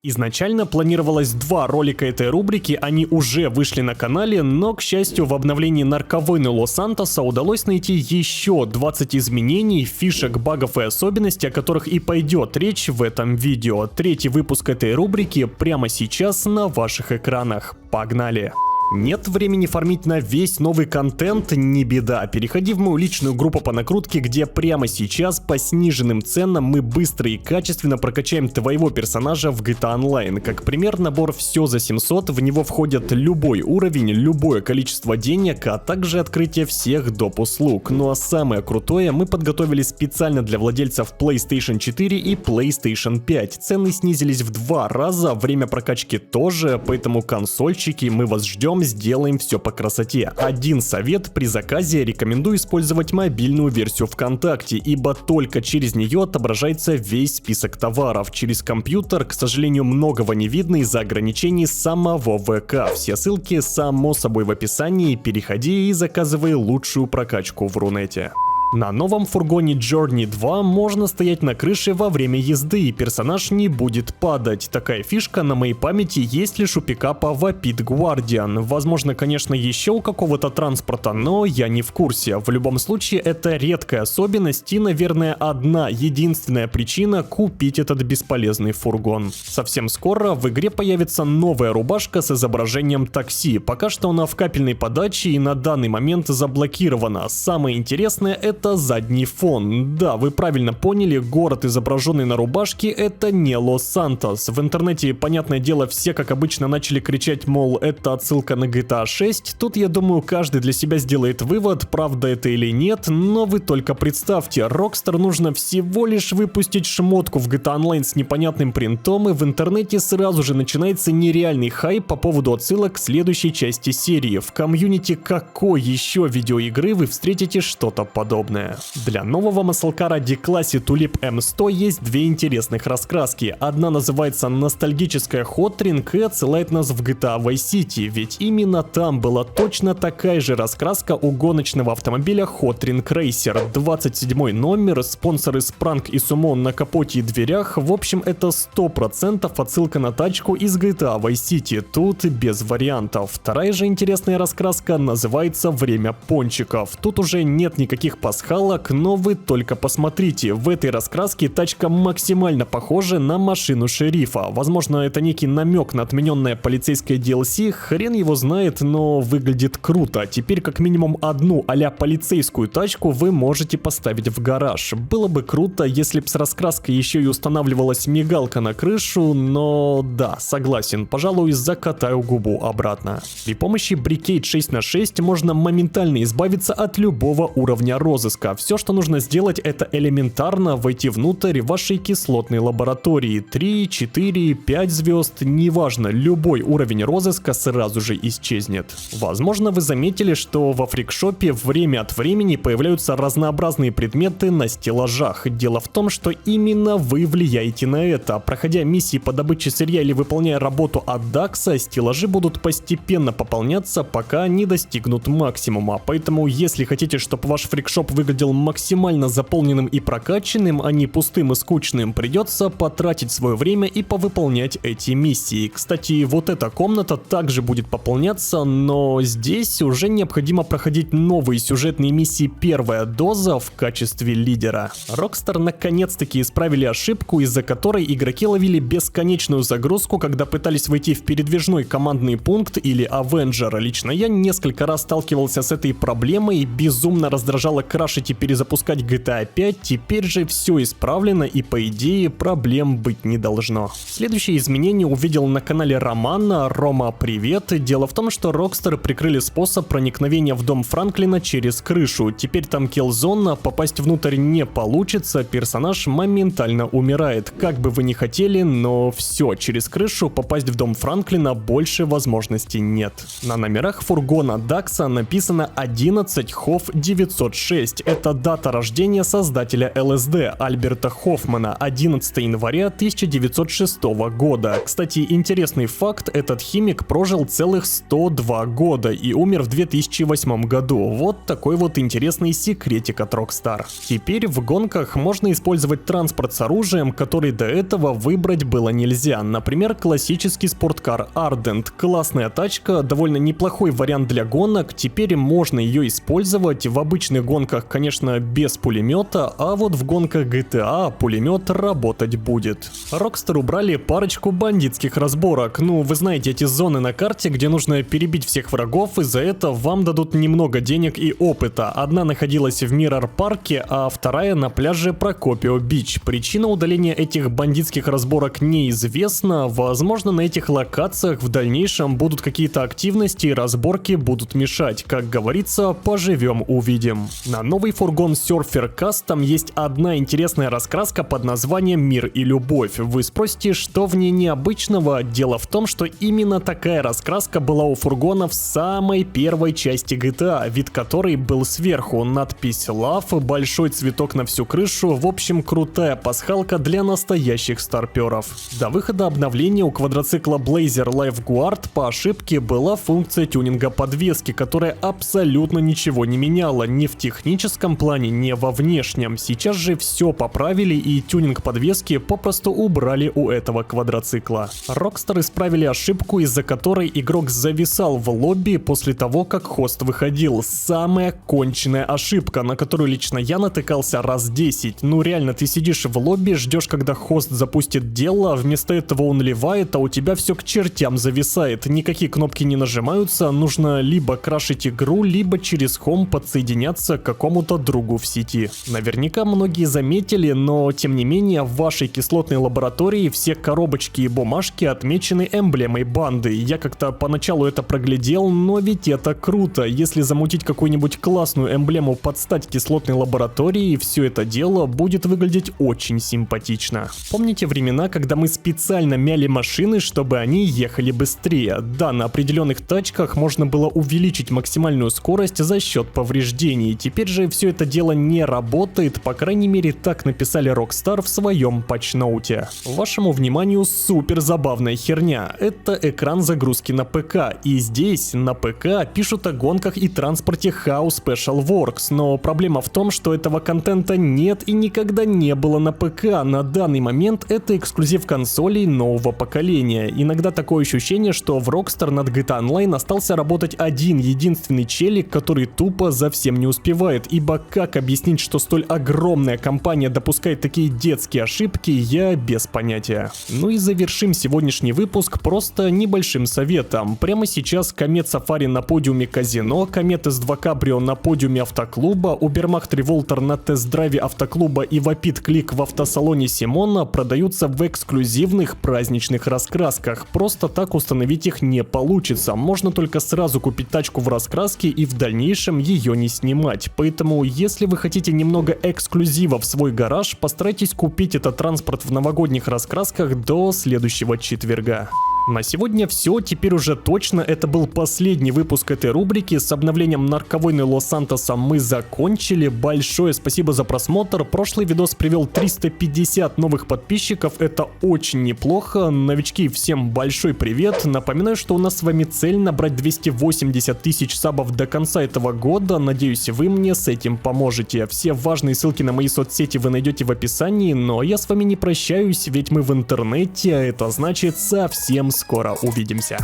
Изначально планировалось 2 ролика этой рубрики, они уже вышли на канале, но, к счастью, в обновлении нарковойны Лос-Сантоса удалось найти еще 20 изменений, фишек, багов и особенностей, о которых и пойдет речь в этом видео. 3-й выпуск этой рубрики прямо сейчас на ваших экранах. Погнали! Нет времени фармить на весь новый контент? Не беда. Переходи в мою личную группу по накрутке, где прямо сейчас по сниженным ценам мы быстро и качественно прокачаем твоего персонажа в GTA Online. Как пример, набор «Все за 700», в него входят любой уровень, любое количество денег, а также открытие всех доп. Услуг. Ну а самое крутое, мы подготовили специально для владельцев PlayStation 4 и PlayStation 5. Цены снизились в 2 раза, время прокачки тоже, поэтому консольщики, мы вас ждем. Сделаем все по красоте. Один совет: при заказе рекомендую использовать мобильную версию ВКонтакте, ибо только через нее отображается весь список товаров. Через компьютер, к сожалению, многого не видно из-за ограничений самого ВК. Все ссылки само собой в описании, переходи и заказывай лучшую прокачку в Рунете. На новом фургоне Journey 2 можно стоять на крыше во время езды, и персонаж не будет падать. Такая фишка на моей памяти есть лишь у пикапа Vapid Guardian. Возможно, конечно, еще у какого-то транспорта, но я не в курсе. В любом случае, это редкая особенность и, наверное, одна единственная причина купить этот бесполезный фургон. Совсем скоро в игре появится новая рубашка с изображением такси. Пока что она в капельной подаче и на данный момент заблокирована. Самое интересное — это задний фон. Да, вы правильно поняли, город, изображенный на рубашке, это не Лос-Сантос. В интернете, понятное дело, все как обычно начали кричать, мол, это отсылка на GTA 6. Тут, я думаю, каждый для себя сделает вывод, правда это или нет, но вы только представьте, Rockstar нужно всего лишь выпустить шмотку в GTA Online с непонятным принтом, и в интернете сразу же начинается нереальный хайп по поводу отсылок к следующей части серии. В комьюнити какой еще видеоигры вы встретите что-то подобное? Для нового маслкара D-классе Tulip M100 есть 2 интересных раскраски. Одна называется ностальгическая Hot Ring и отсылает нас в GTA Vice City, ведь именно там была точно такая же раскраска у гоночного автомобиля Hot Ring Racer. 27 номер, спонсоры Sprank и Summon на капоте и дверях. В общем, это 100% отсылка на тачку из GTA Vice City, тут без вариантов. Вторая же интересная раскраска называется Время пончиков. Тут уже нет никаких пасхалок, но вы только посмотрите, в этой раскраске тачка максимально похожа на машину шерифа. Возможно, это некий намек на отмененное полицейское DLC, хрен его знает, но выглядит круто. Теперь как минимум одну а-ля полицейскую тачку вы можете поставить в гараж. Было бы круто, если бы с раскраской еще и устанавливалась мигалка на крышу, но да, согласен, пожалуй, закатаю губу обратно. При помощи Brigade 6х6 можно моментально избавиться от любого уровня розыска. Все, что нужно сделать, это элементарно войти внутрь вашей кислотной лаборатории. 3, 4, 5 звезд, неважно, любой уровень розыска сразу же исчезнет. Возможно, вы заметили, что во фрикшопе время от времени появляются разнообразные предметы на стеллажах. Дело в том, что именно вы влияете на это. Проходя миссии по добыче сырья или выполняя работу от Дакса, стеллажи будут постепенно пополняться, пока не достигнут максимума. Поэтому, если хотите, чтобы ваш фрикшоп выглядел максимально заполненным и прокачанным, а не пустым и скучным, придется потратить свое время и повыполнять эти миссии. Кстати, вот эта комната также будет пополняться, но здесь уже необходимо проходить новые сюжетные миссии «Первая доза» в качестве лидера. Rockstar наконец-таки исправили ошибку, из-за которой игроки ловили бесконечную загрузку, когда пытались войти в передвижной командный пункт или Avenger. Лично я несколько раз сталкивался с этой проблемой, безумно раздражало крашить и перезапускать GTA 5, теперь же все исправлено и по идее проблем быть не должно. Следующее изменение увидел на канале Романа. Рома, привет! Дело в том, что Rockstar прикрыли способ проникновения в дом Франклина через крышу. Теперь там киллзона, попасть внутрь не получится, персонаж моментально умирает. Как бы вы ни хотели, но все, через крышу попасть в дом Франклина больше возможностей нет. На номерах фургона Дакса написано 11 Хофф 906. новость. Это дата рождения создателя ЛСД Альберта Хоффмана, 11 января 1906 года. Кстати, интересный факт, этот химик прожил целых 102 года и умер в 2008 году. Вот такой вот интересный секретик от Rockstar. Теперь в гонках можно использовать транспорт с оружием, который до этого выбрать было нельзя. Например, классический спорткар Ardent. Классная тачка, довольно неплохой вариант для гонок. Теперь можно ее использовать в обычных гонках, конечно, без пулемета, а вот в гонках GTA пулемет работать будет. Rockstar убрали парочку бандитских разборок. Ну, вы знаете, эти зоны на карте, где нужно перебить всех врагов, и за это вам дадут немного денег и опыта. Одна находилась в Миррор-парке, а вторая на пляже Прокопио-Бич. Причина удаления этих бандитских разборок неизвестна. Возможно, на этих локациях в дальнейшем будут какие-то активности и разборки будут мешать. Как говорится, поживем увидим. На новый фургон Surfer Custom есть одна интересная раскраска под названием «Мир и любовь». Вы спросите, что в ней необычного? Дело в том, что именно такая раскраска была у фургона в самой первой части GTA, вид которой был сверху. Надпись Love, большой цветок на всю крышу, в общем, крутая пасхалка для настоящих старперов. До выхода обновления у квадроцикла Blazer Lifeguard по ошибке была функция тюнинга подвески, которая абсолютно ничего не меняла, ни в техническом плане, ни во внешнем. Сейчас же все поправили и тюнинг подвески попросту убрали у этого квадроцикла. Rockstar исправили ошибку, из-за которой игрок зависал в лобби после того, как хост выходил. Самая конченная ошибка, на которую лично я натыкался раз 10. Ну реально, ты сидишь в лобби, ждешь, когда хост запустит дело, вместо этого он ливает, а у тебя все к чертям зависает. Никакие кнопки не нажимаются, нужно либо крашить игру, либо через Home подсоединяться к какому-то другу в сети. Наверняка многие заметили, но тем не менее в вашей кислотной лаборатории все коробочки и бумажки отмечены эмблемой банды. Я как-то поначалу это проглядел, но ведь это круто. Если замутить какую-нибудь классную эмблему под стать кислотной лаборатории, все это дело будет выглядеть очень симпатично. Помните времена, когда мы специально мяли машины, чтобы они ехали быстрее? Да, на определенных тачках можно было увеличить максимальную скорость за счет повреждений. Теперь же все это дело не работает, по крайней мере так написали Rockstar в своем патчноуте. Вашему вниманию супер забавная херня. Это экран загрузки на ПК. И здесь на ПК пишут о гонках и транспорте How Special Works, но проблема в том, что этого контента нет и никогда не было на ПК. На данный момент это эксклюзив консолей нового поколения. Иногда такое ощущение, что в Rockstar над GTA Online остался работать один единственный челик, который тупо за всем не успевает, ибо как объяснить, что столь огромная компания допускает такие детские ошибки, я без понятия. Ну и завершим сегодняшний выпуск просто небольшим советом. Прямо сейчас Комет Сафари на подиуме Казино, Комет S2 Cabrio на подиуме Автоклуба, Убермах Треволтер на тест-драйве Автоклуба и Вапит Клик в автосалоне Симона продаются в эксклюзивных праздничных раскрасках. Просто так установить их не получится. Можно только сразу купить тачку в раскраске и в дальнейшем ее не снимать. Поэтому, если вы хотите немного эксклюзива в свой гараж, постарайтесь купить этот транспорт в новогодних раскрасках до следующего четверга. На сегодня все, теперь уже точно это был последний выпуск этой рубрики. С обновлением нарковойны Лос-Сантоса мы закончили. Большое спасибо за просмотр. Прошлый видос привел 350 новых подписчиков, это очень неплохо. Новички, всем большой привет. Напоминаю, что у нас с вами цель набрать 280 тысяч сабов до конца этого года. Надеюсь, вы мне с этим поможете. Все важные ссылки на мои соцсети вы найдете в описании, но я с вами не прощаюсь, ведь мы в интернете, а это значит совсем скоро увидимся.